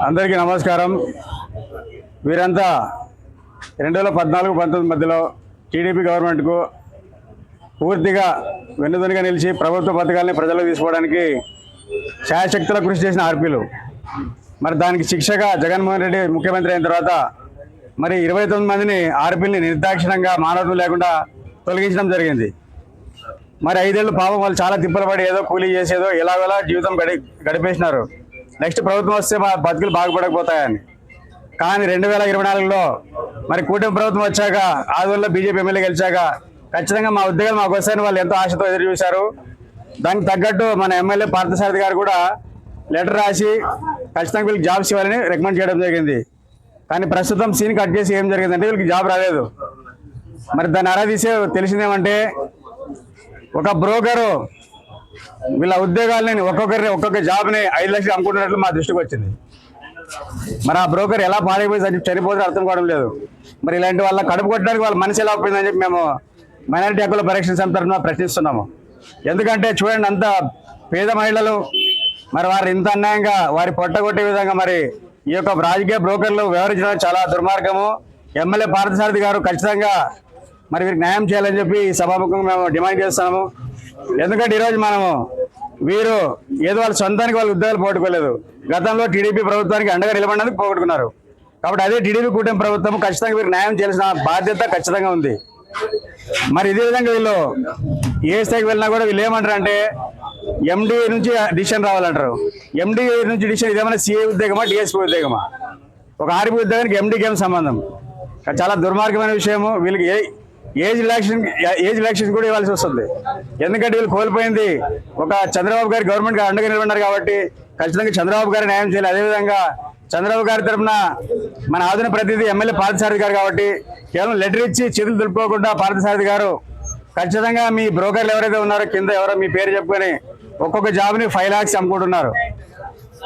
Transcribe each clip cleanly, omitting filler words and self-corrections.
అందరికీ నమస్కారం. వీరంతా 2014-19 మధ్యలో టీడీపీ గవర్నమెంట్కు పూర్తిగా వెన్నుదన్నుగా నిలిచి ప్రభుత్వ పథకాలని ప్రజలకు తీసుకోవడానికి శాయశక్తుల కృషి చేసిన ఆర్పీలు. మరి దానికి శిక్షగా జగన్మోహన్ రెడ్డి ముఖ్యమంత్రి అయిన తర్వాత మరి 29 మందిని ఆర్పీలని నిర్దాక్షిణంగా మానవత్వం లేకుండా తొలగించడం జరిగింది. మరి 5 ఏళ్ళు పాపం వాళ్ళు చాలా తిప్పలు పడి ఏదో కూలీ చేసేదో ఎలాగోలా జీవితం గడిపేసినారు. నెక్స్ట్ ప్రభుత్వం వస్తే మా బతుకులు బాగుపడకపోతాయని. కానీ 2024లో మరి కూటమి ప్రభుత్వం వచ్చాక ఆదివారంలో బీజేపీ ఎమ్మెల్యే గెలిచాక ఖచ్చితంగా మా ఉద్యోగాలు మాకు వస్తాయని వాళ్ళు ఎంతో ఆశతో ఎదురు చూశారు. దానికి తగ్గట్టు మన ఎమ్మెల్యే పార్థసారథి గారు కూడా లెటర్ రాసి ఖచ్చితంగా వీళ్ళకి జాబ్స్ ఇవ్వాలని రికమెండ్ చేయడం జరిగింది. కానీ ప్రస్తుతం సీన్ కట్ చేసి ఏం జరిగిందంటే వీళ్ళకి జాబ్ రాలేదు. మరి దాన్ని ఆరాధిస్తే తెలిసిందేమంటే ఒక బ్రోకరు వీళ్ళ ఉద్యోగాలని ఒక్కొక్క జాబ్ని 5 లక్షలు అమ్ముకుంటున్నట్లు మా దృష్టికి వచ్చింది. మరి ఆ బ్రోకర్ ఎలా పాడైపోయి చనిపోతే అర్థం కావడం లేదు. మరి ఇలాంటి వాళ్ళ కడుపు కొట్టడానికి వాళ్ళ మనసు ఎలా పోయిందని చెప్పి మేము మైనారిటీ హక్కుల పరిరక్షణ సమితి తరఫున ప్రశ్నిస్తున్నాము. ఎందుకంటే చూడండి, అంత పేద మహిళలు మరి వారు ఇంత అన్యాయంగా వారి పొట్టగొట్టే విధంగా మరి ఈ యొక్క రాజకీయ బ్రోకర్లు వ్యవహరించడం చాలా దుర్మార్గము. ఎమ్మెల్యే పార్థసారథి గారు ఖచ్చితంగా మరి వీరికి న్యాయం చేయాలని చెప్పి ఈ సభాముఖంగా మేము డిమాండ్ చేస్తున్నాము. ఎందుకంటే ఈరోజు మనము వీరు ఏదో వాళ్ళ సొంతానికి వాళ్ళ ఉద్యోగాలు పోగొట్టుకోలేదు. గతంలో టీడీపీ ప్రభుత్వానికి అండగా నిలబడినందుకు పోగొట్టుకున్నారు. కాబట్టి అదే టీడీపీ కూటమి ప్రభుత్వం ఖచ్చితంగా వీరికి న్యాయం చేయాల్సిన బాధ్యత ఖచ్చితంగా ఉంది. మరి ఇదే విధంగా వీళ్ళు ఏ స్థాయికి వెళ్ళినా కూడా వీళ్ళు ఏమంటారంటే ఎండీ నుంచి డిసిషన్ రావాలంటారు. ఎండీ నుంచి డిసిషన్ ఇదేమైనా సిఐ ఉద్యోగమా డిఎస్పీ ఉద్యోగమా? ఒక ఆర్పీ ఉద్యోగానికి ఎండీకి ఏం సంబంధం? చాలా దుర్మార్గమైన విషయము. వీళ్ళకి ఏజ్ రిలాక్సేషన్ కూడా ఇవ్వాల్సి వస్తుంది. ఎందుకంటే వీళ్ళు కోల్పోయింది ఒక చంద్రబాబు గారి గవర్నమెంట్ అండగా నిలబడినారు కాబట్టి ఖచ్చితంగా చంద్రబాబు గారి న్యాయం చేయాలి. అదేవిధంగా చంద్రబాబు గారి తరఫున మన ఆధునిక ప్రతినిధి ఎమ్మెల్యే పార్థసారథి గారు కాబట్టి కేవలం లెటర్ ఇచ్చి చేతులు దులుపుకోకుండా పార్థసారథి గారు ఖచ్చితంగా మీ బ్రోకర్లు ఎవరైతే ఉన్నారో కింద ఎవరో మీ పేరు చెప్పుకొని ఒక్కొక్క జాబ్ని 5 lakhs అమ్ముకుంటున్నారు.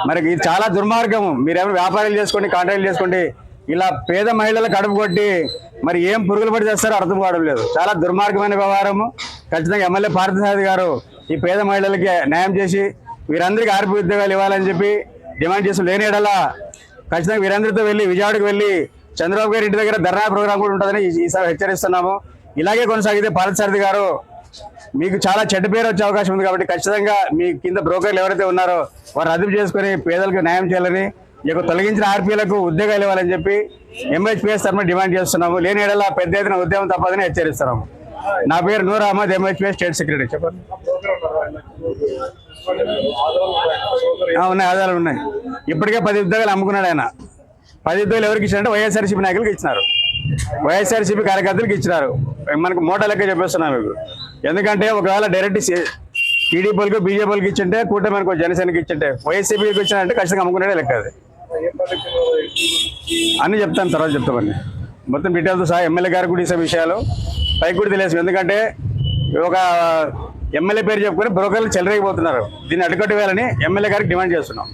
మరి ఇది చాలా దుర్మార్గము. మీరేమైనా వ్యాపారాలు చేసుకోండి, కాంట్రాక్ట్లు చేసుకోండి, ఇలా పేద మహిళలకు అడుపు కొట్టి మరి ఏం పురుగులు పడి చేస్తారో అర్థం కావడం లేదు. చాలా దుర్మార్గమైన వ్యవహారము. ఖచ్చితంగా ఎమ్మెల్యే పార్థసారథి గారు ఈ పేద మహిళలకి న్యాయం చేసి వీరందరికీ ఆర్పీ ఉద్యోగాలు ఇవ్వాలని చెప్పి డిమాండ్ చేసి లేని ఎడలా ఖచ్చితంగా వీరందరితో వెళ్ళి విజయవాడకు వెళ్ళి చంద్రబాబు గారి ఇంటి దగ్గర ధర్నా ప్రోగ్రాం కూడా ఉంటుందని ఈసారి హెచ్చరిస్తున్నాము. ఇలాగే కొనసాగితే పార్థసారథి గారు మీకు చాలా చెడ్డ పేరు వచ్చే అవకాశం ఉంది. కాబట్టి ఖచ్చితంగా మీ కింద బ్రోకర్లు ఎవరైతే ఉన్నారో వారు అదుపు చేసుకుని పేదలకు న్యాయం చేయాలని, ఈ యొక్క తొలగించిన ఆర్పీలకు ఉద్యోగాలు ఇవ్వాలని చెప్పి ఎంహెచ్పిఎస్ తరఫున డిమాండ్ చేస్తున్నాము. లేని ఎడలా పెద్ద ఎత్తున ఉద్యమం తప్పదని హెచ్చరిస్తున్నాము. నా పేరు Noor Ahmed, MHPS state secretary. చెప్పండి. ఉన్నాయి, ఆధారాలు ఉన్నాయి. ఇప్పటికే 10 ఉద్యోగాలు అమ్ముకున్నాడు ఆయన. 10 ఉద్యోగాలు ఎవరికి ఇచ్చినారంటే వైఎస్ఆర్సీపీ నాయకులకు ఇచ్చినారు, వైఎస్ఆర్సీపీ కార్యకర్తలకు ఇచ్చినారు. మనకు మోటా లెక్క చెప్పేస్తున్నాం మీకు. ఎందుకంటే ఒకవేళ డైరెక్ట్ టీడీపీలకు బీజేపీలకు ఇచ్చింటే కూటమికి జనసేనకి ఇచ్చింటే వైఎస్సీపీకి ఇచ్చినారంటే ఖచ్చితంగా అమ్ముకునే లెక్క అది. అన్నీ చెప్తాను, తర్వాత చెప్తామని మొత్తం డీటెయిల్తో సహా ఎమ్మెల్యే గారికి కూడా ఇసే విషయాలు పైకి కూడా తెలియదు. ఎందుకంటే ఒక ఎమ్మెల్యే పేరు చెప్పుకొని బ్రోకర్లు చెలరేగిపోతున్నారు. దీన్ని అడ్డుకట్టు వేయాలని ఎమ్మెల్యే గారికి డిమాండ్ చేస్తున్నాం.